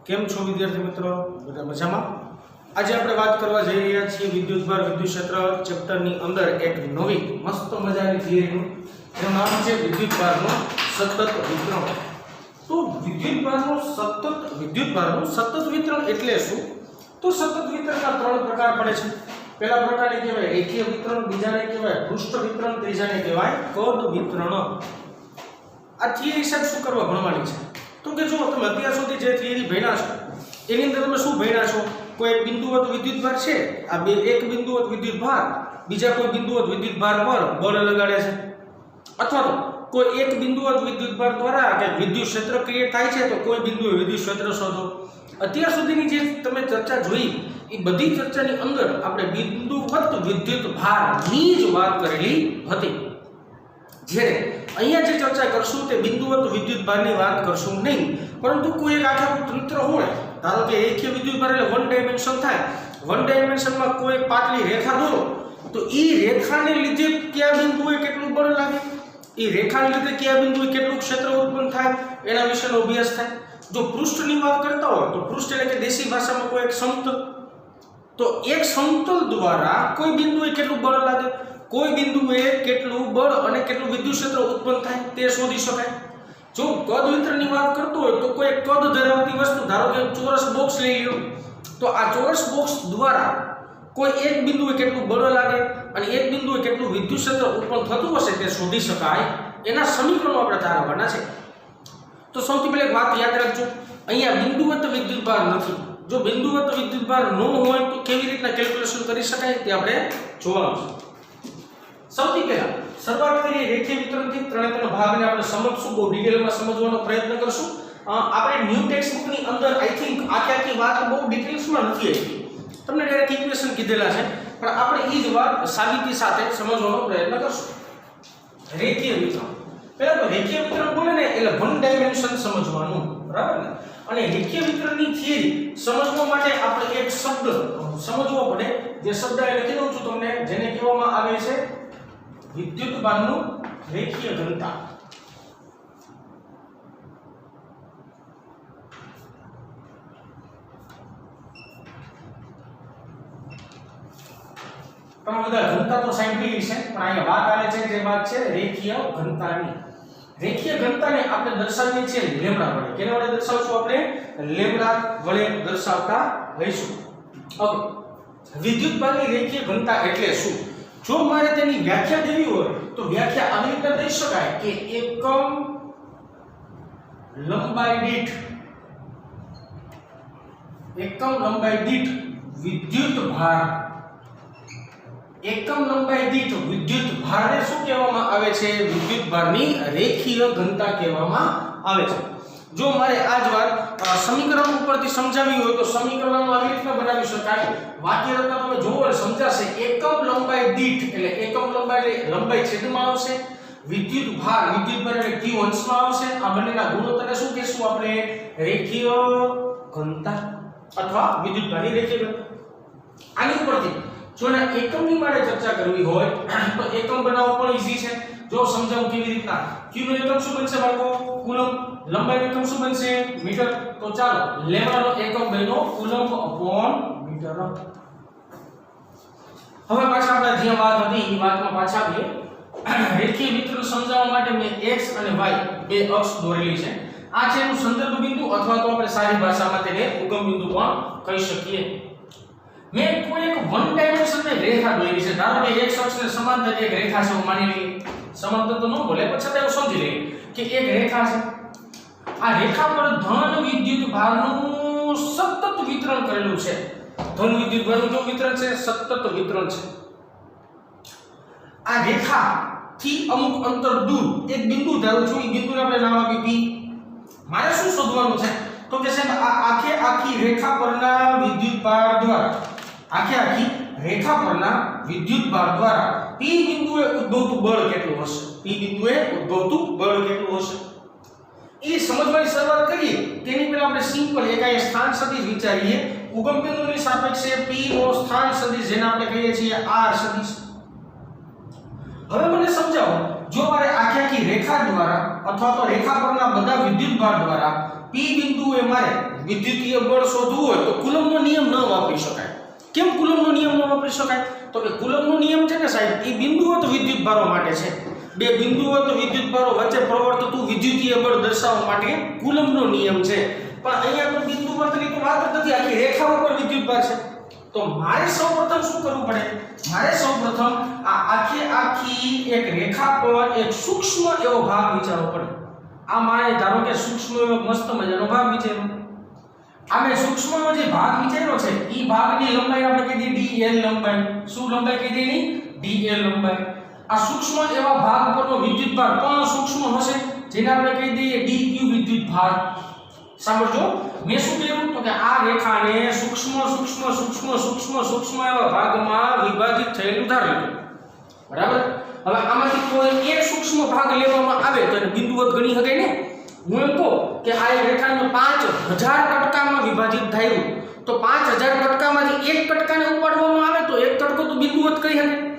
કેમ છો વિદ્યાર્થી મિત્રો? બધા મજામાં? આજે આપણે વાત કરવા જઈ રહ્યા છીએ વિદ્યુતભાર વિદ્યુત ક્ષેત્ર ચેપ્ટરની અંદર એક નવી મસ્ત મજાની થિયરીનું, જેનું નામ છે વિદ્યુતભારનું સતત વિતરણ. તો વિદ્યુતભારનું સતત વિતરણ એટલે શું? તો સતત વિતરણના ત્રણ પ્રકાર પડે છે. પહેલા પ્રકારને કહેવાય રેખીય વિતરણ, બીજાને કહેવાય પૃષ્ઠ વિતરણ, ત્રીજાને કહેવાય કદ વિતરણ. આ થિયરી હિસાબ શું કરવા ભણવાની છે? તો કે જો તમે અત્યાર સુધી જે થિયરી ભણ્યા છો એની અંદર તમે શું ભણ્યા છો? કોઈ એક બિંદુવત વિદ્યુતભાર છે, આ બે એક બિંદુવત વિદ્યુતભાર બીજા કોઈ બિંદુવત વિદ્યુતભાર પર બળ લગાડે છે, અથવા તો કોઈ એક બિંદુવત વિદ્યુતભાર દ્વારા કે વિદ્યુત ક્ષેત્ર ક્રિએટ થાય છે તો કોઈ બિંદુએ વિદ્યુત ક્ષેત્ર શોધો. અત્યાર સુધીની જે તમે ચર્ચા જોઈ એ બધી ચર્ચાની અંદર આપણે બિંદુવત વિદ્યુતભારની જ વાત કરેલી હતી. જ્યારે અહીંયા જે ચર્ચા કરશું તે બિંદુવત વિદ્યુતભારની વાત કરશું નહીં, પરંતુ કોઈ એક આખું તંત્ર હોય. ધારો કે રેખીય વિદ્યુતભાર એટલે વન ડાયમેન્શન થાય. વન ડાયમેન્શનમાં કોઈ પાતળી રેખા દોરો તો એ રેખાને લીધે કયા બિંદુએ કેટલું બળ લાગે, એ રેખાને લીધે કયા બિંદુએ કેટલું ક્ષેત્ર ઉત્પન્ન થાય, એના વિશેનો અભ્યાસ થાય. જો પૃષ્ઠની વાત કરતા હોય તો પૃષ્ઠ એટલે કે દેશી ભાષામાં કોઈ એક સમતલ, તો એક સમતલ દ્વારા કોઈ બિંદુએ કેટલું બળ લાગે, કોઈ બિંદુએ કેટલું બળ અને કેટલું વિદ્યુત ક્ષેત્ર ઉત્પન્ન થાય તે શોધી શકાય. જો કદ વિતરણની વાત કરતો હોય તો કોઈ કદ ધરાવતી વસ્તુ, ધારો કે ચોરસ બોક્સ લઈ લો, તો આ ચોરસ બોક્સ દ્વારા કોઈ એક બિંદુએ કેટલું બળ લાગે અને એક બિંદુએ કેટલું વિદ્યુત ક્ષેત્ર ઉત્પન્ન થતું હશે તે શોધી શકાય. એના સમીકરણો આપણે તારવવાના છે. તો સૌથી પહેલા એક વાત યાદ રાખજો, અહીંયા બિંદુવત વિદ્યુતભાર નથી. જો બિંદુવત વિદ્યુતભાર ન હોય તો કેવી રીતના કેલ્ક્યુલેશન કરી શકાય તે આપણે જોવાનું છે. સૌથી પહેલા શરૂઆત કરીએ રેખીય વિતરણથી. ત્રણેયનો ભાગને આપણે સમજશું, બહુ ડિટેલમાં સમજવાનો પ્રયત્ન કરશું. આપણે ન્યૂ ટેક્સ્ટબુકની અંદર આઈ થિંક આખી વાત બહુ ડિટેલ્સમાં નથી આવી, તમને ડાયરેક્ટ ઇક્વેશન કીધેલા છે, પણ આપણે એ જ વાત સાબિતી સાથે સમજવાનો પ્રયત્ન કરશું. રેખીય વિતરણ, પહેલા તો રેખીય વિતરણ બોલે ને એટલે વન ડાયમેન્શન સમજવાનું, બરાબર ને? અને રેખીય વિતરણની થિયરી સમજવા માટે આપણે એક શબ્દ સમજવો પડે, જે શબ્દ લખી દઉં છું તમને, જેને કહેવામાં આવે છે વિદ્યુતભારનું રેખીય ઘનતા. તમે બધા ઘનતા તો સાંભળી છે, પણ અહીંયા વાત આવે છે જે વાત છે રેખીય ઘનતાની. રેખીય ઘનતાને આપણે દર્શાવીએ છીએ લેમ્ડા વડે. કેના વડે દર્શાવશું? આપણે લેમ્ડા વડે દર્શાવતા રહીશું. હવે વિદ્યુતભારની રેખીય ઘનતા એટલે શું? જો મારે તેની વ્યાખ્યા દેવી હોય તો વ્યાખ્યા આવી રીતે દઈ શકાય કે એકમ લંબાઈ દીઠ વિદ્યુતભાર, એકમ લંબાઈ દીઠ વિદ્યુતભારને શું કહેવામાં આવે છે? વિદ્યુતભારની રેખીય ઘનતા કહેવામાં આવે છે. જો મારે આ જ વાત સમીકરણ ઉપરથી સમજાવી હોય તો સમીકરણ આવી રીતના બનાવી શકાય. વાક્ય રચના તમે જોવો એટલે સમજાશે. એકમ લંબાઈ દીઠ એટલે એકમ લંબાઈ એટલે લંબાઈ છેદમાં આવશે, વિદ્યુતભાર એટલે q અંશમાં આવશે. આ બંનેના ગુણોત્તરને શું કહેશું આપણે? રેખીય ઘનતા અથવા વિદ્યુતભારની રેખીય ઘનતા. આની ઉપરથી જો ના એકમની મારે ચર્ચા કરવી હોય તો એકમ બનાવવો પણ ઈઝી છે. જો સમજાવું કેવી રીતના. q નો એકમ શું બનશે બાળકો? કુલમ. લંબાઈનો એકમ શું બનશે? મીટર. તો ચાલો લેમ્ડાનો એકમ બન્યો કુલમ અપોન મીટર. હવે પાછા આપણે જે વાત હતી એ વાતમાં પાછા આવીએ. રેખીય વિતરણ સમજાવવા માટે મેં x અને y બે અક્ષ દોરેલી છે. આ છે એનું સંદર્ભ બિંદુ, અથવા તો આપણે સારી ભાષામાં તેને ઉગમ બિંદુ પણ કહી શકીએ. મેં કોઈ એક વન ડાયમેન્શનની રેખા દોરી છે. ધારો કે એક અક્ષને સમાંતર એક રેખા છે, માની લઈએ. સમાંતર તો ન બોલે, પણ છતાં એવું સમજી લઈએ કે એક રેખા છે. આ રેખા પર ધન વિદ્યુતભારનું સતત વિતરણ કરેલું છે. ધન વિદ્યુતભારનું કેવું વિતરણ છે? સતત વિતરણ છે. આ રેખા થી અમુક અંતર દૂર એક બિંદુ ધારું છું, એ બિંદુને આપણે નામ આપી P. મારે શું શોધવાનું છે? તો કે સાહેબ આ આખી રેખા પરના વિદ્યુતભાર દ્વારા P બિંદુએ ઉદ્ભવતું બળ કેટલું હશે? એ સમજવાની શરૂઆત કરીએ તેની પહેલા આપણે સિમ્પલ એક આ સ્થાન સદિશ વિચારીએ. ઉગમ બિંદુની સાપેક્ષે P નો સ્થાન સદિશ જેને આપણે કહીએ છીએ R સદિશ. હવે મને સમજાવો, જો મારે આખી રેખા દ્વારા અથવા તો રેખા પરના બધા વિદ્યુતભાર દ્વારા P બિંદુએ મારે વિદ્યુતીય બળ શોધવું હોય તો કુલમ્બનો નિયમ ન વાપરી શકાય. કેમ કુલમ્બનો નિયમ ન વાપરી શકાય? તો કે કુલમ્બનો નિયમ છે ને સાહેબ એ બિંદુવત વિદ્યુતભારો માટે છે. બે બિંદુવત વિદ્યુતભારો વચ્ચે પ્રવર્તતું વિદ્યુતીય બળ દર્શાવવા માટે કુલમ્બનો નિયમ છે. પણ અહીંયા તો બિંદુવતની તો વાત જ નથી, આખી રેખા ઉપર વિદ્યુતભાર છે. તો મારે સૌપ્રથમ શું કરવું પડે? મારે સૌપ્રથમ આ આખી એક રેખા પર એક સૂક્ષ્મ એવો ભાગ વિચારવો પડે. આ મારે ધારો કે સૂક્ષ્મ એવો મસ્ત મજાનો ભાગ વિચાર્યો. આ મેં સૂક્ષ્મ એવો જે ભાગ વિચાર્યો છે એ ભાગની લંબાઈ આપણે કહી દઈએ dl લંબાઈ. શું લંબાઈ કહી દઈએ? dl લંબાઈ. આ સૂક્ષ્મ એવા ભાગ પરનો વિદ્યુતભાર કોનો સૂક્ષ્મ હશે? જેને આપણે કહી દઈએ dq વિદ્યુતભાર. સાંભળજો, મેં શું કર્યું તો કે આ રેખાને સૂક્ષ્મ સૂક્ષ્મ સૂક્ષ્મ સૂક્ષ્મ સૂક્ષ્મ એવા ભાગમાં વિભાજિત થયેલું ધારી લો. બરાબર? હવે આમાંથી કોઈ એક સૂક્ષ્મ ભાગ લેવામાં આવે તો એને બિંદુવત ગણી શકાય ને. હું એમ કહું કે આ રેખાને 5000 કટકામાં વિભાજિત થયું તો 5000 કટકામાંથી એક કટકાને ઉપાડવામાં આવે તો એક કટકો તો બિંદુવત કહી શકાય.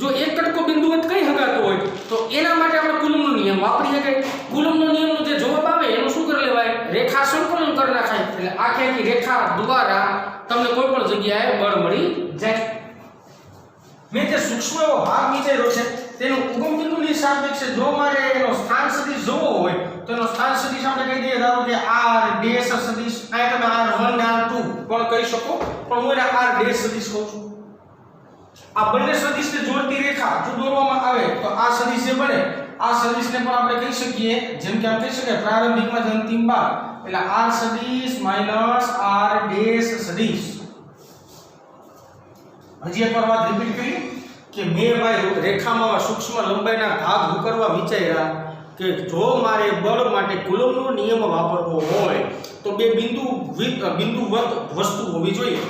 જો એક કટકો બિંદુવત કહી શકાતો હોય તો એના માટે આપણે કુલમ્બનો નિયમ વાપરી શકાય. કુલમ્બનો નિયમનો જે જવાબ આવે એનો શું કરી લેવાય? રેખા સંકલન કરી નાખાય. એટલે આખી રેખા દ્વારા તમને કોઈ પણ જગ્યાએ બળ મળી જાય. મેં જે સૂક્ષ્મ એવો ભાગ વિચાર્યો છે તેનું ઉગમ બિંદુની સાપેક્ષે જો મારે એનો સ્થાન સદિશ જોવો હોય તો એનો સ્થાન સદિશ આપણે કહી દઈએ ધારો કે r ડેશ સદિશ. આ તમે r1 ને r2 પણ કહી શકો, પણ હું એને r ડેશ સદિશ કહું છું. આ બંને સદિશને જોડતી રેખા જો દોરવામાં આવે તો આ સદિશ જે બને આ સદિશને પણ આપણે કહી શકીએ જેમ કે આપણે કહી શકીએ પ્રારંભિકમાં જ અંતિમ ભાગ એટલે r સદિશ માઈનસ r ડેશ સદિશ. હજી એકવાર વાત રિપીટ કરી કે મેં ભાઈ રેખામાં સૂક્ષ્મ લંબાઈના ભાગ ઉકરવા વિચાર્યા કે જો મારે બળ માટે કુલમ્બનો નિયમ વાપરવો હોય તો બે બિંદુવત વસ્તુ હોવી જોઈએ.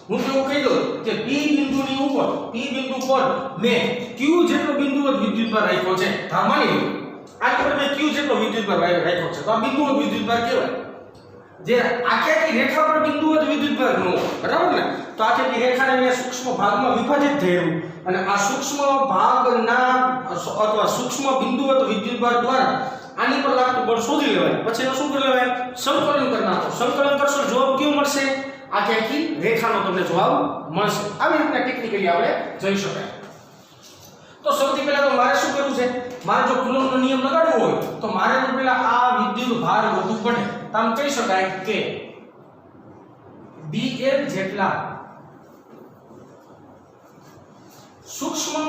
હું તો એવું કહી દઉં કે P બિંદુની ઉપર P બિંદુ પર મેં Q જેટલો બિંદુવત વિદ્યુતભાર રાખ્યો છે. માની લો આ પર મેં Q જેટલો વિદ્યુતભાર રાખ્યો છે તો આ બિંદુવત વિદ્યુતભાર કહેવાય. જે આખી રેખા પર બિંદુવત વિદ્યુતભાર નો, બરાબર ને? તો આખી રેખાને મેં સૂક્ષ્મ ભાગમાં વિભાજિત થયેલું અને આ સૂક્ષ્મ ભાગના અથવા સૂક્ષ્મ બિંદુવત વિદ્યુતભાર દ્વારા આની પર લાગતું બળ શોધી લેવાય. પછી એનું શું કરી લેવાય? સંકલન કરી નાખો. સંકલન કરશો જવાબ કેવો મળશે? આખી રેખાનો તમને જવાબ મળશે. આવી રીતના ટેકનિકલી આપણે જોઈ શકાય. તો સૌથી પહેલા તો મારે શું કરવું છે? મારે જો કુલમ્બનો નિયમ લગાડવો હોય તો મારે તો પહેલા આ વિદ્યુત ભાર વધુ પડે. તમે કહી શકાય કે dl જેટલા સૂક્ષ્મ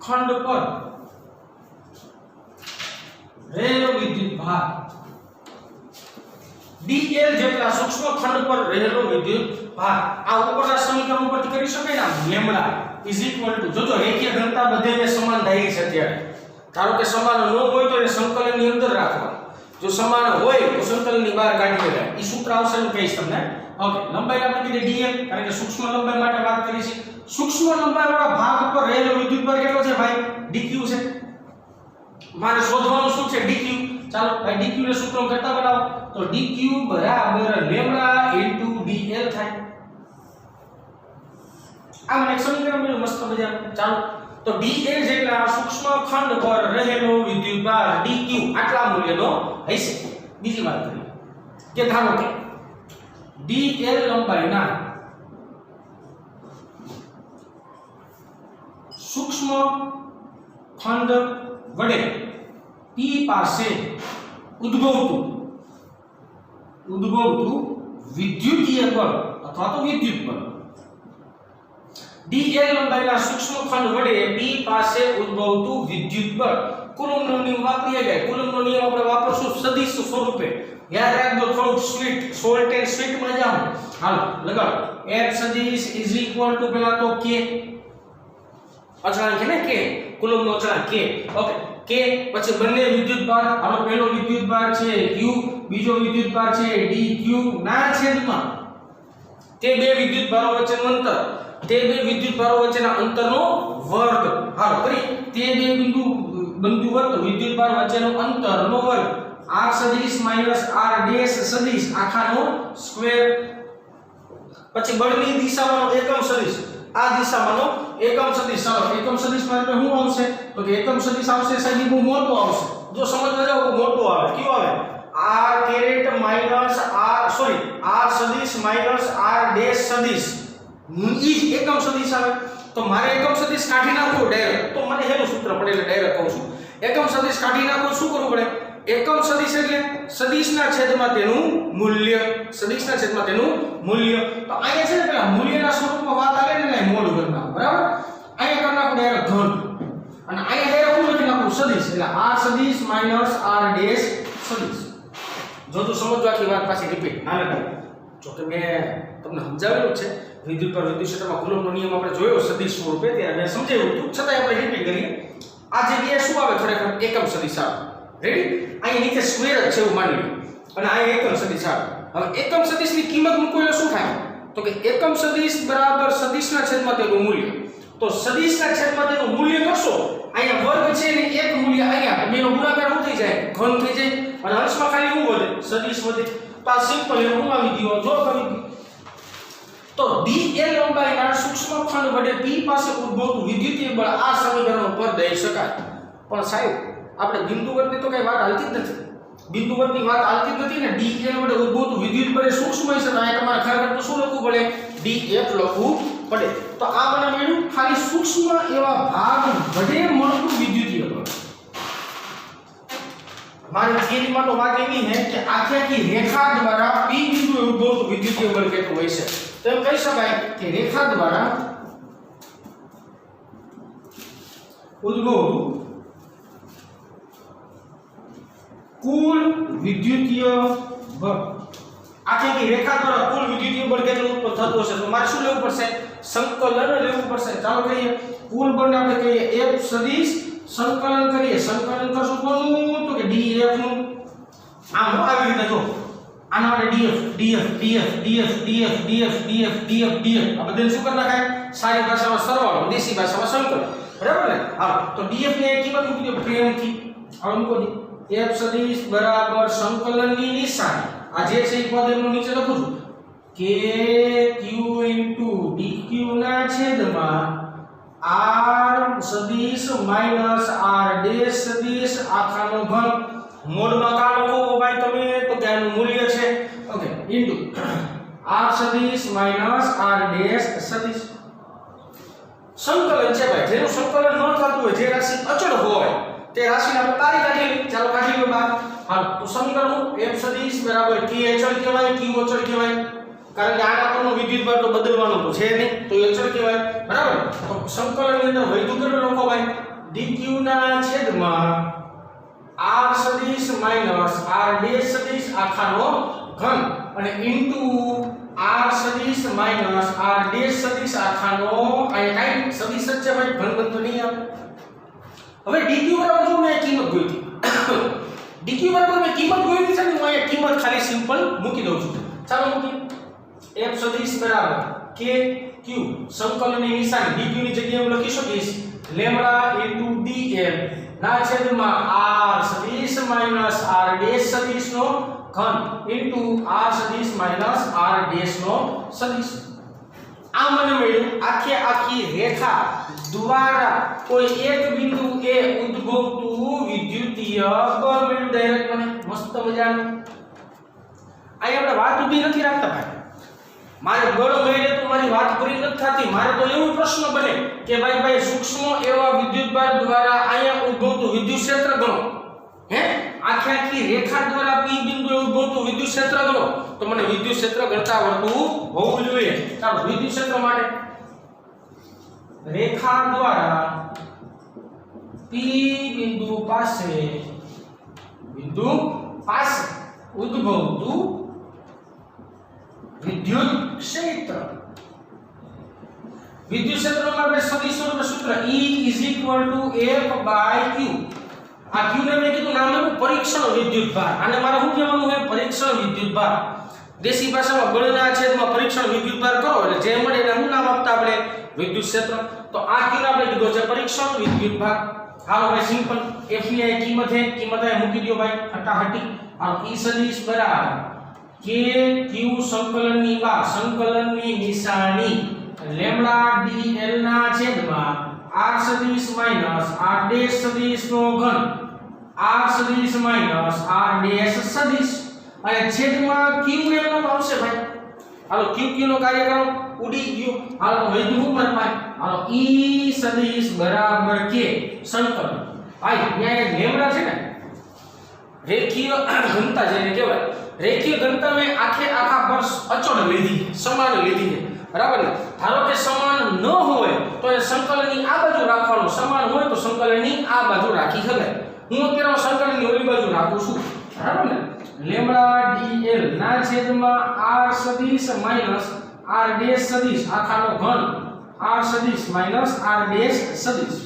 ખંડ પર રહેલો વિદ્યુત ભાર dl જેટલા સૂક્ષ્મ ખંડ પર રહેલો વિદ્યુત ભાર આ ઉપરના સમીકરણ ઉપરથી કરી શકાય ને લેમ્ડા જોજો રેખીય ઘનતા બધેને સમાન ધારી છે. અત્યારે ધારો કે સમાન ન હોય તો એને સંકલનની અંદર રાખવા, જો સમાન હોય તો સંકલનની બહાર કાઢી દેવાય. એ સૂત્ર આવશે હું કહીશ તમને. ઓકે, લંબાઈ આપણે કીધી dl કારણ કે સૂક્ષ્મ લંબાઈ માટે વાત કરી છે. સૂક્ષ્મ લંબાઈવાળા ભાગ પર રહેલો વિદ્યુતભાર કેટલો છે ભાઈ? dq છે. મારે શોધવાનું શું છે? dq. ચાલો ભાઈ dq ને સૂત્ર કરતા બનાવો તો dq બરાબર લેમ્ડા dl થાય. આ મને એક સમીકરણ મળ્યું મસ્ત મજા. ચાલો તો dl જેટલા સૂક્ષ્મ ખંડ પર રહેલો વિદ્યુતભાર dq આટલા મૂલ્યનો હશે. બીજી વાત કરીએ કે ધારો કે dl લંબાઈના સૂક્ષ્મ ખંડ વડે P પાસે ઉદ્ભવતું વિદ્યુતીય બળ અથવા તો વિદ્યુત બળ dl લંબાઈના સૂક્ષ્મ ખંડ વડે P પાસે ઉદ્ભવતું વિદ્યુત બળ કુલમ્બનો નિયમ વાપરીએ ગયા. કુલમ્બનો નિયમ આપણે વાપરશું સદિશ સ્વરૂપે. યાદ રાખજો, થોડું સોલ્ટ એન્ડ સ્વીટ માં જાઓ. હાલો લગાડો. F સદિશ પેલા તો k અચળાંક છે ને k, કુલમ્બનો અચળાંક k. ઓકે, k પછી બંને વિદ્યુતભાર. હાલો પહેલો વિદ્યુતભાર છે q, બીજો વિદ્યુતભાર છે dq ના છેદમાં તે બે વિદ્યુતભારો વચ્ચેનું અંતર, તે બે વિદ્યુતભારો વચ્ચેના અંતરનો વર્ગ. હાલો કરી તે બે બિંદુવત વિદ્યુતભાર વચ્ચેનો અંતરનો વર્ગ. r સદિશ માઈનસ r ડેશ સદિશ આખાનો સ્ક્વેર. પછી બળની દિશામાંનો એકમ સદિશ આ દિશામાંનો એકમ સદિશ ચાલો એકમ સદિશ માટે શું આવશે તો કે એકમ સદિશ આવશે સાહેબ બહુ મોટો આવશે જો સમજવા જાવ બહુ મોટો આવે કયો આવે r caret minus r sorry r સદિશ માઈનસ r ડેશ સદિશ ઈ એકમ સદિશ આવે તો મારે એકમ સદિશ કાઢી નાખવો ડાયરેક્ટ તો મને એનું સૂત્ર પડે એટલે ડાયરેક્ટ કહું છું એકમ સદિશ કાઢી નાખો શું કરવું પડે એકમ સદિશ એટલે સદિશના છેદમાં તેનું મૂલ્ય સદિશના છેદમાં તેનું મૂલ્ય તો અહીંયા છે ને પેલા મૂલ્યના સ્વરૂપમાં વાત આવે ને મોડ કરી નાખો બરાબર અહીંયા કરી નાખો ડાયરેક્ટ ઘન અને અહીંયા ડાયરેક્ટ હું લખી નાખું સદિશ એટલે r સદિશ માઈનસ r ડેશ સદિશ જો તું સમજવાથી વાત પાછી રિપીટ ના લગાવ જો કે મેં તમને સમજાવેલું છે વિદ્યુત પર વિદ્યુત ક્ષેત્રમાં કુલમ્બનો નિયમ આપણે જોયો સદિશ સ્વરૂપે ત્યારે મેં સમજાવ્યું હતું છતાંય આપણે રિપીટ કરીએ આ જગ્યાએ શું આવે ખરેખર એકમ સદિશ આવે રેડી અહીં નીચે સ્ક્વેર જ છે એવું માની લો અને અહીં એકમ સદિશ આવે હવે એકમ સદિશની કિંમત મૂકો એટલે શું થાય તો કે એકમ સદિશ બરાબર સદિશના છેદમાં તેનું મૂલ્ય તો સદિશના છેદમાં તેનું મૂલ્ય કરશો અહીંયા વર્ગ છે ને એક મૂલ્ય અહીંયા બેનો ગુણાકાર શું થઈ જાય ઘન થઈ જાય અને અંશમાં ખાલી શું વધે સદિશ વધે તો આ સિમ્પલ એનું હું આવી ગયો જો કરી તો dl લંબાઈના સૂક્ષ્મ ખંડ વડે p પાસે ઉદ્ભવતું વિદ્યુતીય બળ આ સમીકરણ પર દઈ શકાય પણ સાહેબ આપણે બિંદુવતની તો કઈ વાત હાલતી જ નથી બિંદુવતની વાત હાલતી જ નથી ને dl વડે ઉદ્ભવતું વિદ્યુત બળ સૂક્ષ્મ છે તો અહીંયા તમારે ખરેખર તો શું લખવું પડે df લખવું પડે તો આ મને મળ્યું ખાલી સૂક્ષ્મ એવા ભાગ વડે મળતું વિદ્યુતીય બળ મારી થિયરીમાં તો વાત એવી છે કે આખી રેખા દ્વારા p બિંદુએ ઉદ્ભવતું વિદ્યુતીય બળ કેટલું હોય છે તો એમ કહી શકાય કે રેખા દ્વારા ઉદ્ભવતું કુલ વિદ્યુતીય બળ આખી રેખા દ્વારા કુલ વિદ્યુતીય બળ કેટલું ઉત્પન્ન થતું હશે તો મારે શું લેવું પડશે સંકલન લેવું પડશે ચાલો કહીએ કુલ બળને આપણે કહીએ f સદિશ સંકલન કરીએ સંકલન કરશું કોનું તો કે df નું આમ આવી રીતે જો આના માટે df આ બધાને શું કરી નાખાય સારી ભાષામાં સરવાળો દેશી ભાષામાં સંકલન બરાબર ને હા તો df ની કિંમત મૂકી દો પ્રેમથી હવે મૂકો દો f સદિશ બરાબર સંકલનની નિશાની આ જે છે એ પદ એનું નીચે લખું છું k q dq ના છેદમાં r સદિશ માઈનસ r ડેશ સદિશ આખાનો ઘન મોડમાં કા લખો ભાઈ તમે તો કે આનું મૂલ્ય છે ઓકે ઇન્ટુ r સદિશ માઈનસ r ડેશ સદિશ સંકલન છે ભાઈ જેનું સંકલન ન થતું હોય જે રાશિ અચળ હોય તે રાશિને આપણે તારી કાઢી ચાલો કાઢી લો બહાર હાલ તો સમીકરણ f સદિશ બરાબર k અચળ કહેવાય q અચળ કહેવાય કારણ કે આના પરનો વિદ્યુત બળ તો બદલવાનો તો છે નહીં તો એ અચળ કહેવાય બરાબર તો સંકલનની અંદર વૈધુ કેટલો લખો ભાઈ dq ના છેદમાં r સદિશ માઈનસ r ડેશ સદિશ આખાનો ઘન અને ઇન્ટુ r સદિશ માઈનસ r ડેશ સદિશ આખાનો આ કઈ સદિશ જ છે ભાઈ ઘન બનતો નહીં આવે હવે dq બરાબર જો મેં કિંમત ગોતી dq બરાબર મેં કિંમત ગોતી છે ને હું અહીંયા કિંમત ખાલી સિમ્પલ મૂકી દઉં છું ચાલો મૂકી f સદિશ બરાબર k q સંકલનની નિશાની dq ની જગ્યાએ હું લખી શકીશ લેમ્બડા dl ના છેદમાં r સદિશ માઈનસ r ડેશ સદિશ નો ઘન ઇન્ટુ r સદિશ માઈનસ r ડેશ નો સદિશ આ મને મળ્યું આખી રેખા દ્વારા કોઈ એક બિંદુ એ ઉદ્ભવતું વિદ્યુતીય બળ મળ્યું ડાયરેક્ટ મને મસ્ત મજાનું અહીં આપણે વાત ઊભી નથી રાખતા ભાઈ મારે બળ મળે તો મારી વાત પૂરી નથી થતી મારે તો એવો પ્રશ્ન બને કે ભાઈ સૂક્ષ્મ એવા વિદ્યુતભાર દ્વારા અહીંયા ઉદ્ભવતું વિદ્યુત ક્ષેત્ર ગણો હે આખી રેખા દ્વારા p બિંદુએ ઉદ્ભવતું વિદ્યુત ક્ષેત્ર ગણો તો મને વિદ્યુત ક્ષેત્ર ગણતા આવડતું હોવું જોઈએ ચાલો વિદ્યુત ક્ષેત્ર માટે રેખા દ્વારા p બિંદુ પાસે ઉદ્ભવતું વિદ્યુત ક્ષેત્ર આપણે સદિશોનું સૂત્ર E = F/q આ q ને મેં કીધું નામ આપ્યું પરીક્ષણ વિદ્યુતભાર આને મારે શું કહેવાનું છે પરીક્ષણ વિદ્યુતભાર દેશી ભાષામાં બળના છેદમાં પરીક્ષણ વિદ્યુતભાર કરો એટલે જે મળે એને શું નામ આપતા આપણે વિદ્યુત ક્ષેત્ર તો આ q ને આપણે કીધું છે પરીક્ષણ વિદ્યુતભાર હાલો ભાઈ સિમ્પલ f ની આ કિંમત અહીં મૂકી દો ભાઈ હટાહટી આ E સદિશ બરાબર k q સંકલનની નિશાની લેમ્બડા dl ના છેદમાં r સદિશ માઈનસ r ડેશ સદિશ નો ઘન r સદિશ માઈનસ r ડેશ સદિશ અને છેદમાં ql નો આવશે ભાઈ હાલો qq નો કાર્યક્રમ ઉડી ગયો હાલો વધ્યું ઉપર ભાઈ હાલો e સદિશ બરાબર k સંકલન ભાઈ અહીંયા એક લેમ્બડા છે ને રેખીય ઘનતા જેને કહેવાય રેખીય ઘનતા મેં આખે આખા પર અચળ લીધી સમાન લીધી છે બરાબર ને ધારો કે સમાન ન હોય તો એ સંકલનની આ બાજુ રાખવાનું સમાન હોય તો સંકલનની આ બાજુ રાખી શકાય હું અત્યારે સંકલનની ઓલી બાજુ રાખું છું બરાબર ને લેમ્બડા dl ના છેદમાં r સદિશ માઈનસ r ડેશ સદિશ આખાનો ઘન r સદિશ માઈનસ r ડેશ સદિશ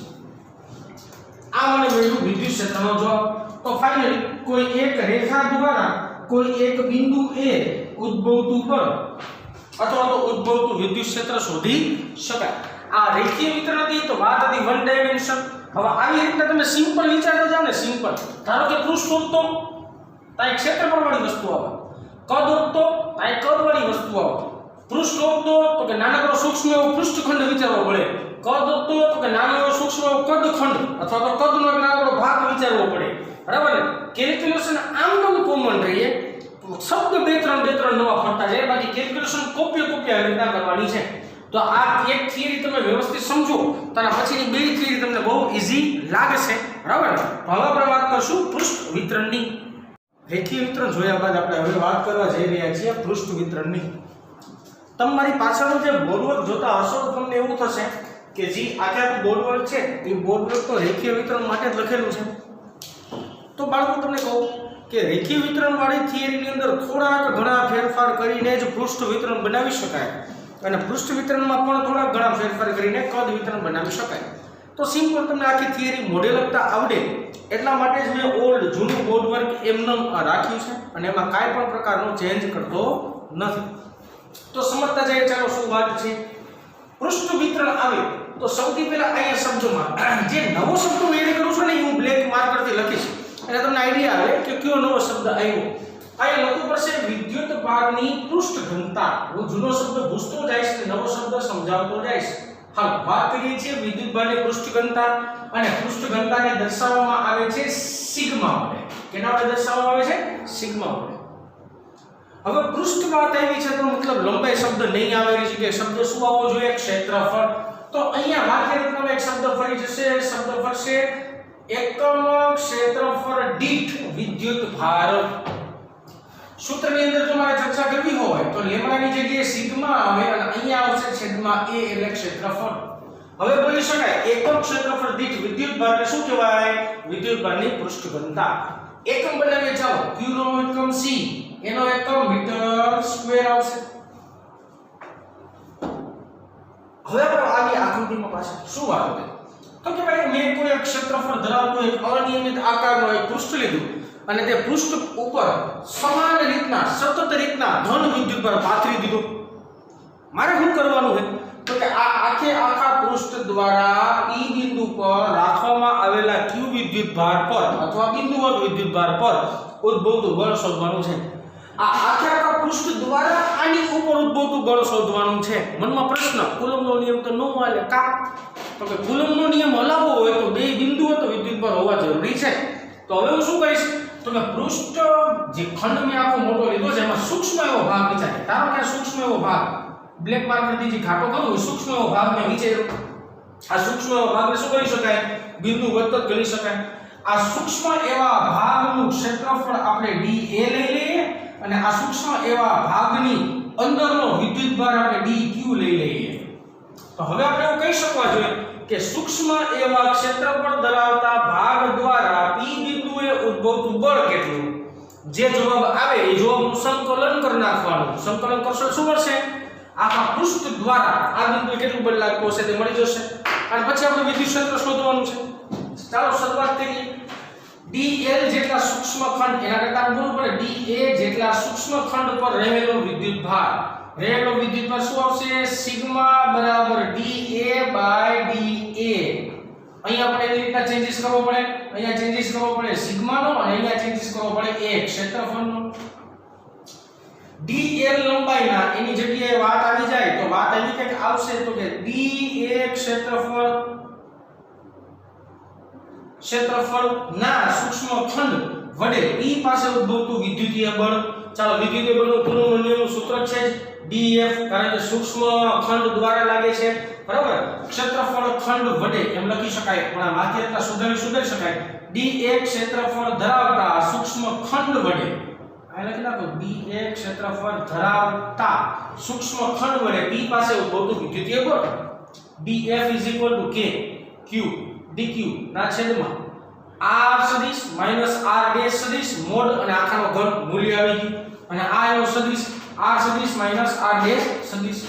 આ મને મળ્યું વિદ્યુત ક્ષેત્રનો જવાબ તો ફાઇનલી કોઈ એક રેખા દ્વારા કોઈ એક બિંદુ એ ઉદ્ભવતું બળ અથવા તો ઉદ્ભવતું વિદ્યુત ક્ષેત્ર શોધી શકાય આ રેખીય વિતરણ હતી તો વાત હતી વન ડાયમેન્શન હવે આવી રીતના તમે સિમ્પલ વિચારતા જાવ ને સિમ્પલ ધારો કે પૃષ્ઠ ઉત્તો તાઈ ક્ષેત્રફળ વાળી વસ્તુ આવે કદ ઉત્તો તાઈ કદ વાળી વસ્તુ આવે પૃષ્ઠ ઉત્તો તો કે નાનકડો સૂક્ષ્મ એવો પૃષ્ઠખંડ વિચારવો પડે કદ ઉત્તો તો કે નાનો એવો સૂક્ષ્મ એવો કદખંડ અથવા તો કદનો એક નાનકડો ભાગ વિચારવો પડે બરાબર ને કેલ્ક્યુલેશન આમ કોમન રહીએ શબ્દ બે ત્રણ નવા ફરતા જાય બાકી કેલ્ક્યુલેશન કોપિયા રીતના કરવાની છે તો આ એક થિયરી તમે વ્યવસ્થિત સમજો તો આના પછીની બે થિયરી તમને બહુ ઈઝી લાગશે બરાબર ને તો હવે આપણે વાત કરશું પૃષ્ઠ વિતરણની રેખીય વિતરણ જોયા બાદ આપણે હવે વાત કરવા જઈ રહ્યા છીએ પૃષ્ઠ વિતરણની તમારી પાછળનું જે બોર્ડવર્ક જોતા હશો તો તમને એવું થશે કે જે આખે બોર્ડવર્ક છે એ બોર્ડવર્ક તો રેખીય વિતરણ માટે જ લખેલું છે તો બાળકો તમને કહું કે રેખીય વિતરણ વાળી થિયરીની અંદર થોડાક ઘણા ફેરફાર કરીને જ પૃષ્ઠ વિતરણ બનાવી શકાય અને પૃષ્ઠ વિતરણમાં પણ થોડાક ઘણા ફેરફાર કરીને કદ વિતરણ બનાવી શકાય તો સિમ્પલ તમને આખી થિયરી મોડેલ લખતા આવડે એટલા માટે જ મેં ઓલ્ડ જૂનું બોર્ડ વર્ક એમને રાખ્યું છે અને એમાં કાંઈ પણ પ્રકારનો ચેન્જ કરતો નથી તો સમજતા જઈએ ચાલો શું વાત છે પૃષ્ઠ વિતરણ આવે તો સૌથી પહેલા અહીંયા શબ્દમાં જે નવો શબ્દ હું એડ કરું છું ને હું બ્લેક માર્કરથી લખીશ એટલે તમને આઈડિયા આવે કે કયો નવો શબ્દ આવ્યો અહીંયા લખવું પડશે વિદ્યુત ભારની પૃષ્ઠ ઘનતા હું જૂનો શબ્દ ભૂસતો જઈશ કે નવો શબ્દ સમજાવતો જઈશ હાલ વાત કરીએ છીએ વિદ્યુત ભારની પૃષ્ઠ ઘનતા અને પૃષ્ઠ ઘનતાને દર્શાવવામાં આવે છે સિગ્મા વડે કેના વડે દર્શાવવામાં આવે છે સિગ્મા વડે હવે પૃષ્ઠ વાત આવી છે તો મતલબ લંબાઈ શબ્દ નહીં આવે છે કે શબ્દ શું આવવો જોઈએ ક્ષેત્રફળ તો અહીંયા વાક્ય રચનામાં એક શબ્દ ફરી જશે શબ્દ ફરશે એકમ ક્ષેત્રફળ દીઠ વિદ્યુત ભાર સૂત્રની અંદર જો મારે ચર્ચા કરવી હોય તો લેમ્બડાની જગ્યાએ સિગ્મા આવે અને અહીંયા આવશે છેદમાં a એટલે ક્ષેત્રફળ હવે બોલી શકાય એકમ ક્ષેત્રફળ દીઠ વિદ્યુત ભારને શું કહેવાય વિદ્યુત ભારની પૃષ્ઠ ઘનતા એકમ બનાવીએ ચાલો q નો એકમ c એનો એકમ મીટર સ્ક્વેર આવશે હવે આપણે આવી આકૃતિમાં પાછળ શું વાત હતી તો કે ભાઈ મેં કોઈ એક ક્ષેત્રફળ ધરાવતું એક અનિયમિત આકારનો એક પૃષ્ઠ લીધું અને તે પૃષ્ઠ ઉપર સમાન રીતના સતત રીતના ધન વિદ્યુત ભાર પાથરી દીધો મારે શું કરવાનું છે તો કે આ આખે આખા પૃષ્ઠ દ્વારા P બિંદુ પર રાખવામાં આવેલા q વિદ્યુત ભાર પર અથવા બિંદુવત વિદ્યુત ભાર પર ઉદ્ભવતું બળ શોધવાનું છે આ આખે આખા પૃષ્ઠ દ્વારા આની ઉપર ઉદ્ભવતું બળ શોધવાનું છે મનમાં પ્રશ્ન કુલમ્બનો નિયમ તો નો હાલે કા તો કે કુલમ્બનો નિયમ હલાવવો હોય તો બે બિંદુવત વિદ્યુત ભાર હોવા જરૂરી છે તો હવે હું શું કરીશ તો કે પૃષ્ઠ જે ખંડ મેં આખો મોટો લીધો છે એમાં સૂક્ષ્મ એવો ભાગ વિચારે ધારો કે સૂક્ષ્મ એવો ભાગ બ્લેક માર્કરથી જે ઘાટો કરું સૂક્ષ્મ એવો ભાગ મેં વિચાર્યો આ સૂક્ષ્મ એવો ભાગને શું કરી શકાય બિંદુ વત્ત ગણી શકાય આ સૂક્ષ્મ એવા ભાગનું ક્ષેત્રફળ આપણે dA લઈ લઈએ અને આ સૂક્ષ્મ એવા ભાગની અંદરનો વિદ્યુત ભાર આપણે dQ લઈ લઈએ તો હવે આપણે એવું કહી શકવા જોઈએ કે સૂક્ષ્મ એવા ક્ષેત્રફળ ધરાવતા ભાગ દ્વારા P બિંદુએ ઉદ્ભવતું બળ કેટલું જે જવાબ આવે એ જવાબનું સંકલન કરી નાખવાનું સંકલન કરશો શું મળશે આખા પૃષ્ઠ દ્વારા આ બિંદુએ કેટલું બળ લાગતું હશે તે મળી જશે અને પછી આપણે વિદ્યુત ક્ષેત્ર શોધવાનું છે ચાલો શરૂઆત કરીએ dl જેટલા સૂક્ષ્મ ખંડ એના કરતા બોલવું પડે dA જેટલા સૂક્ષ્મ ખંડ પર રહેલો વિદ્યુત ભાર શું આવશે સિગ્મા બરાબર dA અહીંયા આપણે એવી રીતના ચેન્જીસ કરવો પડે અહીંયા ચેન્જીસ કરવો પડે સિગ્માનો અને અહીંયા ચેન્જીસ કરવો પડે a ક્ષેત્રફળનો dl લંબાઈના એની જગ્યાએ વાત આવી જાય તો વાત આવી કે આવશે તો કે dA ક્ષેત્રફળ ના સૂક્ષ્મ ખંડ વડે P પાસે ઉદ્ભવતું વિદ્યુતીય બળ. ચાલો વિદ્યુતીય બળનું કુલમ્બનો નિયમનું સૂત્ર છે dF, કારણ કે સૂક્ષ્મ ખંડ દ્વારા લાગે છે, બરાબર. ક્ષેત્રફળ ખંડ વડે એમ લખી શકાય, પણ આ વાક્યરચના સુધારી શકાય. dA ક્ષેત્રફળ ધરાવતા સૂક્ષ્મ ખંડ વડે, આ લખી નાખો dA ક્ષેત્રફળ ધરાવતા સૂક્ષ્મ ખંડ વડે P પાસે ઉદ્ભવતું વિદ્યુતીય બળ. dF = K Q dQ ના છેદમાં R સદિશ માઈનસ R ડેશ સદિશ મોડ અને આખાનો ઘન મૂલ્ય આવી ગયું, અને આ એનો સદિશ R સદિશ માઈનસ R ડેશ સદિશ.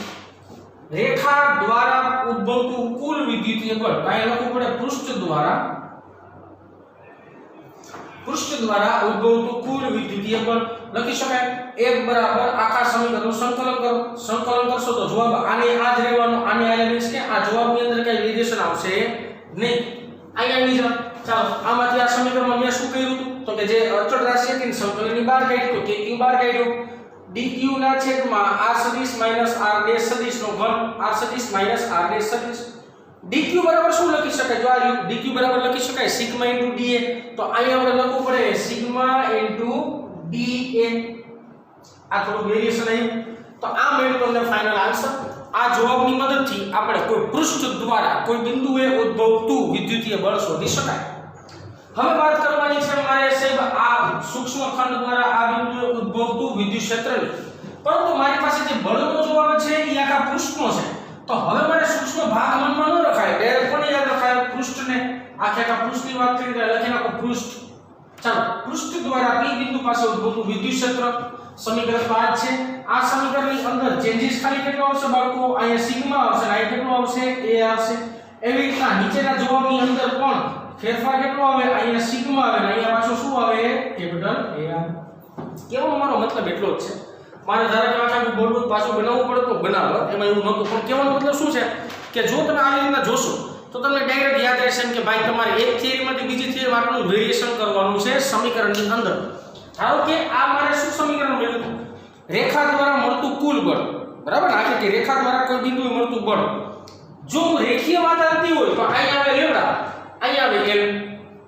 રેખા દ્વારા ઉદ્ભવતું કુલ વિદ્યુતીય બળ, કાંઈ લખવું પડે પૃષ્ઠ દ્વારા ઉદ્ભવતું કુલ વિદ્યુતીય બળ લખી શકાય. 1 બરાબર આખા સમીકરણનું સંકલન કરો. સંકલન કરશો તો જવાબ આને આ જ રહેવાનો, આને આ મીન્સ કે આ જવાબની અંદર કઈ વેરિએશન આવશે નહીં. અહીંયા આવી જાવ. ચાલો આમાંથી આ સમીકરણમાં મેં શું કર્યું હતું તો કે જે અચળ રાશિ હતી સંકલનની બહાર કાઢી તો kq બહાર કાઢ્યો. dq ના છેદમાં r સદિશ માઈનસ r ડેશ સદિશ નો ઘન, r સદિશ માઈનસ r ડેશ સદિશ. dq બરાબર શું લખી શકાય? જો આ dq બરાબર લખી શકાય સિગ્મા * dA. તો અહીંયા આપણે લખવું પડે સિગ્મા * dA. આ થોડું વેરિએશન આવ્યું. તો આ મેળવ્યું તમને ફાઇનલ આન્સર. આ જવાબની મદદથી આપણે કોઈ પૃષ્ઠ દ્વારા કોઈ બિંદુએ ઉદ્ભવતું વિદ્યુતીય બળ શોધી શકાય. હવે વાત કરવાની છે મારે સાહેબ આ સૂક્ષ્મ ખંડ દ્વારા આ બિંદુએ ઉદ્ભવતું વિદ્યુત ક્ષેત્રની, પરંતુ મારી પાસે જે બળનો જવાબ છે એ આખા પૃષ્ઠનો છે. તો હવે મારે સૂક્ષ્મ ભાગ મનમાં ન રખાય, ડાયરેક્ટ કોને યાદ રખાય? પૃષ્ઠને. આખા પૃષ્ઠની વાત કરી એટલે લખી નાખો પૃષ્ઠ. ચાલો પૃષ્ઠ દ્વારા P બિંદુ પાસે ઉદ્ભવતું વિદ્યુત ક્ષેત્ર સમીકરણ 5 છે. આ સમીકરણની અંદર ચેન્જીસ ખાલી કેટલો આવશે બાળકો? અહીંયા સિગ્મા આવશે, અહીં કેટલો આવશે? A આવશે. એવી રીતના નીચેના જવાબની અંદર પણ ફેરફાર કેટલો આવે? અહીંયા સિગ્મા આવે અને અહીંયા પાછો શું આવે? કેપિટલ A આવે. કેવો મારો મતલબ એટલો જ છે. મારે ધારો કે આખા બોર્ડ પાછું બનાવવું પડે તો બનાવો, એમાં એવું નહોતું. પણ કહેવાનો મતલબ શું છે કે જો તમે આવી રીતના જોશો તો તમને ડાયરેક્ટ યાદ રહેશે કે ભાઈ તમારે એક થિયરીમાંથી બીજી થિયરીમાં આટલું વેરિએશન કરવાનું છે સમીકરણની અંદર. ધારો કે આ મારે શું સમીકરણ મળ્યું? રેખા દ્વારા મળતું કુલ બળ, બરાબર. આ કે રેખા દ્વારા કોઈ બિંદુએ મળતું બળ જો રેખીય વાત આવતી હોય તો અહીંયા આવે લેમ્ડા, અહીંયા આવે l,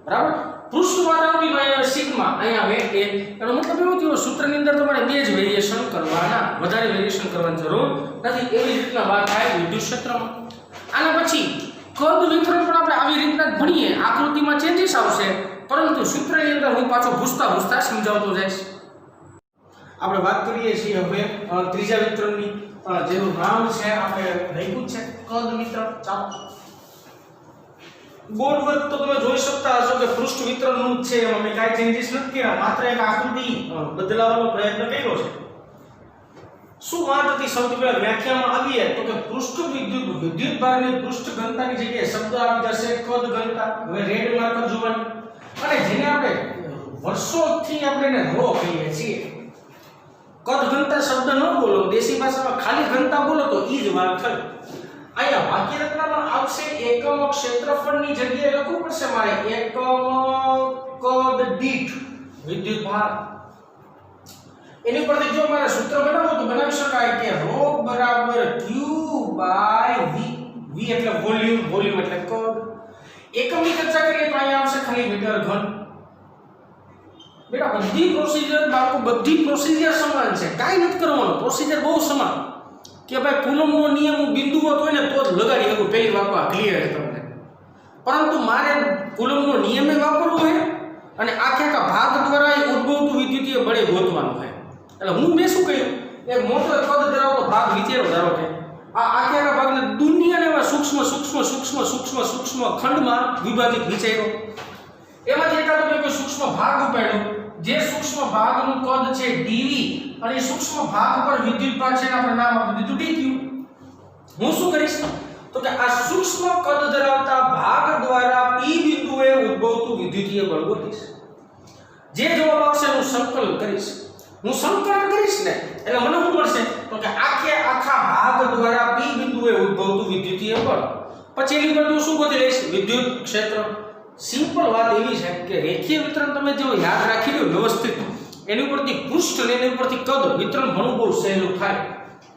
બરાબર. પૃષ્ઠ વાત આવતી હોય અહીંયા સિગ્મા, અહીંયા આવે a. એનો મતલબ એવો થયો સૂત્રની અંદર તમારે બે જ વેરિએશન કરવાના, વધારે વેરિએશન કરવાની જરૂર નથી. એવી રીતના વાત થાય વિદ્યુત ક્ષેત્રમાં. આના પછી કદ વિતરણ પણ આપણે આવી રીતના જ ભણીએ, આકૃતિમાં ચેન્જીસ આવશે, પરંતુ સૂત્રની અંદર હું પાછો ભૂસતા સમજાવતો જઈશ. આપણે વાત કરીએ છીએ હવે ત્રીજા વિતરણની, જેનું નામ છે આપણે લખ્યું છે કદ વિતરણ. ચાલો બોર્ડ પર તો તમે જોઈ શકતા હશો કે પૃષ્ઠ વિતરણનું જ છે, એમાં મેં કાંઈ ચેન્જીસ નથી કર્યા, માત્ર એક આકૃતિ બદલાવવાનો પ્રયત્ન કર્યો છે. શું વાત હતી? સૌથી પહેલા વ્યાખ્યામાં આવીએ તો કે પૃષ્ઠ વિદ્યુત ભારની પૃષ્ઠ ઘનતાની જગ્યાએ શબ્દ આવી જશે કદ ઘનતા. હવે રેડ માર્કર જોવાની, અને જેને આપણે વર્ષોથી આપણે એને રો કહીએ છીએ. કદ ઘનતા શબ્દ ન બોલો, દેશી ભાષામાં ખાલી ઘનતા બોલો તો ઈ જ વાત થઈ. અહીંયા વાક્ય રચનામાં આવશે એકમ ક્ષેત્રફળની જગ્યાએ લખવું પડશે મારે એકમ કદ દીઠ વિદ્યુત ભાર. એની પરથી જો મારે સૂત્ર બનાવવું તો બનાવી શકાય કે ρ બરાબર q બાય v. v એટલે વોલ્યુમ, વોલ્યુમ એટલે કદ. એકમની ચર્ચા કરીએ તો અહીંયા આવશે ખાલી મીટર ઘન. બેટા બધી પ્રોસિજર બાળકો બધી પ્રોસિજર સમાન છે, કાઈ નથી કરવાનું, પ્રોસિજર બહુ સમાન. કે ભાઈ કુલમ્બનો નિયમ બિંદુઓ હોય ને તો જ લગાડી શકું, પહેલી વાતમાં ક્લિયર છે તમને. પરંતુ મારે કુલમ્બનો નિયમ વાપરવો છે અને આખા ભાગ દ્વારા ઉદ્ભવતું વિદ્યુતીય બળે ગોતવાનું છે. એટલે હું મેં શું કહ્યું, એક મોટો કદ ધરાવતો ભાગ વિચારો, ધારો કે આ આખા ભાગને દુનિયાને એવા સૂક્ષ્મ સૂક્ષ્મ સૂક્ષ્મ સૂક્ષ્મ સૂક્ષ્મ ખંડમાં વિભાજિત વિચાર્યો. એમાંથી એકાદો મેં કોઈ સૂક્ષ્મ ભાગ ઉપાડ્યો, જે સૂક્ષ્મ ભાગનું કદ છે dv અને સૂક્ષ્મ ભાગ પર વિદ્યુત ભાર છે, આપણે નામ આપી દીધું dq. હું શું કરીશ તો કે આ સૂક્ષ્મ કદ ધરાવતા ભાગ દ્વારા p બિંદુએ ઉદ્ભવતું વિદ્યુતીય બળ ગોતીશ. જે જવાબ આવશે હું સંકલન કરીશ. હું સંકલન કરીશ ને એટલે મને શું મળશે તો કે આખા ભાગ દ્વારા p બિંદુએ ઉદ્ભવતું વિદ્યુતીય બળ. પછી એની પર હું શું ગોતી લઈશ? વિદ્યુત ક્ષેત્ર. સિમ્પલ વાત એવી છે કે રેખીય વિતરણ તમે જો યાદ રાખી લો વ્યવસ્થિત એની ઉપરથી પૃષ્ઠ અને એની ઉપરથી કદ વિતરણ ઘણું બહુ સહેલું થાય.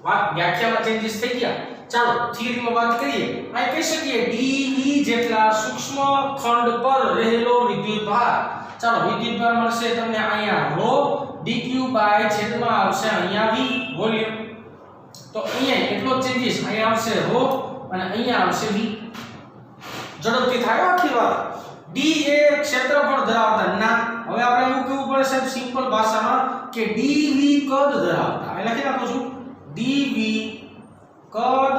વાત વ્યાખ્યામાં ચેન્જીસ થઈ ગયા. ચાલો થિયરીમાં વાત કરીએ. આ કહી શકીએ dv જેટલા સૂક્ષ્મ ખંડ પર રહેલો વિદ્યુતભાર. ચાલો વિદ્યુતભાર મળશે તમને અહીંયા ρ dq બાય છેદમાં આવશે અહીંયા v વોલ્યુમ. તો અહીંયા એટલો ચેન્જીસ, અહીંયા આવશે ρ અને અહીંયા આવશે v. ઝડપથી થાય આખી વાત. d એ ક્ષેત્રફળ ધરાવતા ના, હવે આપણે એવું કહેવું પડે સાહેબ સિમ્પલ ભાષામાં કે dv કદ ધરાવતા. એટલે લખી નાખું છું dv કદ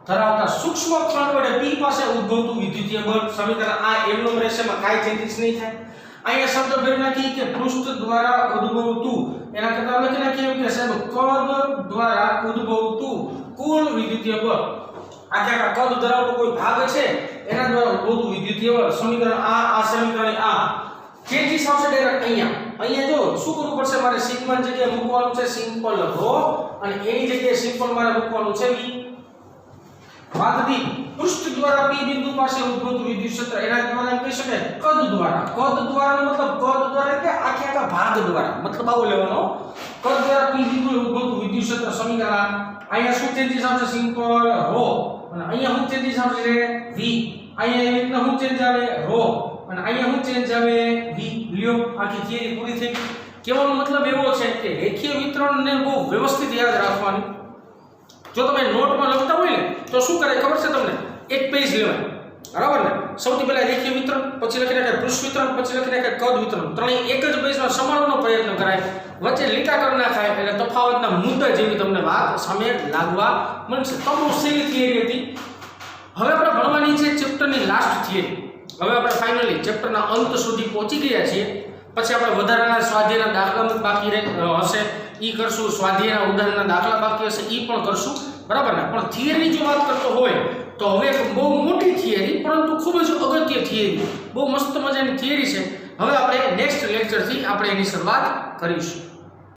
ધરાવતા સૂક્ષ્મ ખંડ વડે p પાસે ઉદ્ભવતું વિદ્યુતીય બળ. સમીકરણ આ એમનું રહેશે, માં કાઈ ચેન્જીસ નહીં થાય. અહીંયા શબ્દ ભેર નાખી કે પૃષ્ઠ દ્વારા ઉદ્ભવતું, એના કરતા લખી નાખીએ એમ કે સાહેબ કદ દ્વારા ઉદ્ભવતું કુલ વિદ્યુતીય બળ. આ કદ ધરાવતો કોઈ ભાગ છે એના દ્વારા ઉદ્ભવતું વિદ્યુતીય બળ. સમીકરણ આ સમીકરણ આ ચેન્જીસ આવશે ડાયરેક્ટ અહીંયા જો શું કરવું પડશે, મારે સિગ્મા જગ્યાએ મૂકવાનું છે સિમ્પલ ρ અને એની જગ્યાએ સિમ્પલ મારે મૂકવાનું છે v. વાત હતી પૃષ્ઠ દ્વારા p બિંદુ પાસે ઉદ્ભવતું વિદ્યુત ક્ષેત્ર, એના દ્વારા એમ કહી શકાય કદ દ્વારા. કદ દ્વારાનો મતલબ કદ દ્વારા એટલે આખા ભાગ દ્વારા, મતલબ આવો લેવાનો. કદ દ્વારા p બિંદુએ ઉદ્ભવતું વિદ્યુત ક્ષેત્ર. સમીકરણ અહીંયા શું ચેન્જીસ આવશે સિમ્પલ ρ અને અહીંયા શું ચેન્જીસ આવશે v. અહીંયા એવી રીતના શું ચેન્જ આવે ρ અને અહીંયા શું ચેન્જ આવે v. લ્યો આખી થિયરી પૂરી થઈ. કહેવાનો મતલબ એવો છે કે રેખીય વિતરણને બહુ વ્યવસ્થિત યાદ રાખવાની. જો તમે નોટમાં લખતા હોય ને તો શું કરે ખબર છે તમને, એક પેજ લેવાય, બરાબર ને. સૌથી પહેલા રેખીય વિતરણ, પછી લખી નાખે પૃષ્ઠ વિતરણ, પછી લખી નાખે કદ વિતરણ. ત્રણેય એક જ પેજમાં સમાવવાનો પ્રયત્ન કરાય, વચ્ચે લીટા કરી નાખાય એટલે તફાવતના મુદ્દા જેવી તમને વાત સામે લાગવા મળશે. તો બહુ સહેલી થિયરી હતી. હવે આપણે ભણવાની છે ચેપ્ટરની લાસ્ટ થિયરી. હવે આપણે ફાઇનલી ચેપ્ટરના અંત સુધી પહોંચી ગયા છીએ. પછી આપણે વધારાના સ્વાધ્યાયના દાખલા બાકી હશે, ઈ કરશું. સ્વાધ્યાયના ઉદાહરણના દાખલા બાકી હશે, ઈ પણ કરશું, બરાબર ને. પણ થિયરીની જો વાત કરતો હોય તો હવે એક બહુ મોટી થિયરી, પરંતુ ખૂબ જ અગત્ય થિયરી, બહુ મસ્ત મજાની થિયરી છે. હવે આપણે નેક્સ્ટ લેક્ચરથી આપણે એની શરૂઆત કરીશું.